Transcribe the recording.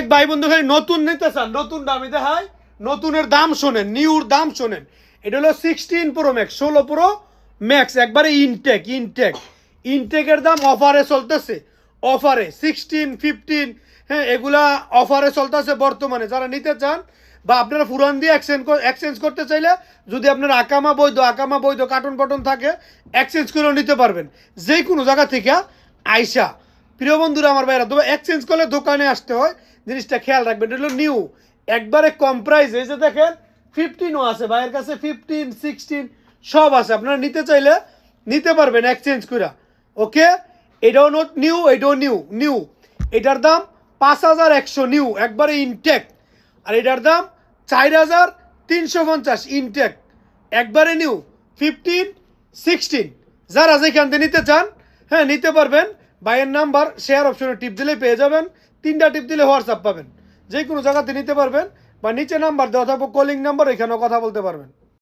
অনেক ভাই বন্ধু খালি নতুন নিতে চান, নতুন দামি দেখায়, নতুনের দাম শোনেন, নিউর দাম শোনেন। এটা হলো 16 Pro Max, 16 Pro Max, একবারে ইনটেক ইনটেক ইনটেকের দাম অফারে চলতেছে, অফারে 16, 15, হ্যাঁ এগুলা অফারে চলতেছে বর্তমানে। যারা নিতে চান বা আপনারা পুরান দিয়ে এক্সচেঞ্জ করতে চাইলে, যদি আপনার আকামা বৈধ কার্টন পটন থাকে, এক্সচেঞ্জ করেও নিতে পারবেন যে কোনো জায়গা থেকে আইসা। প্রিয় বন্ধুরা আমার ভাইরা, তবে এক্সচেঞ্জ করলে দোকানে আসতে হয়, জিনিসটা খেয়াল রাখবেন। এটা হলো নিউ, একবারে কম প্রাইস। এই যে দেখেন 15ও আছে ভাইয়ের কাছে, 15, 16 সব আছে। আপনারা নিতে চাইলে নিতে পারবেন এক্সচেঞ্জ করে। ওকে, এটাও নোট নিউ, এটাও নিউ। এটার দাম 5100 নিউ, একবারে ইনটেক। আর এটার দাম 4350 ইনটেক, একবারে নিউ। 15, 16 যারা যেখান থেকে নিতে চান, হ্যাঁ নিতে পারবেন। বাইয়ের নাম্বার শেয়ার অপশনে টিপ দিলেই পেয়ে যাবেন, 3টা টিপ দিলে হোয়াটসঅ্যাপ পাবেন। যে কোনো জায়গাতে নিতে পারবেন, বা নিচে নাম্বার দেওয়া থাকবে কলিং নাম্বার, এখানেও কথা বলতে পারবেন।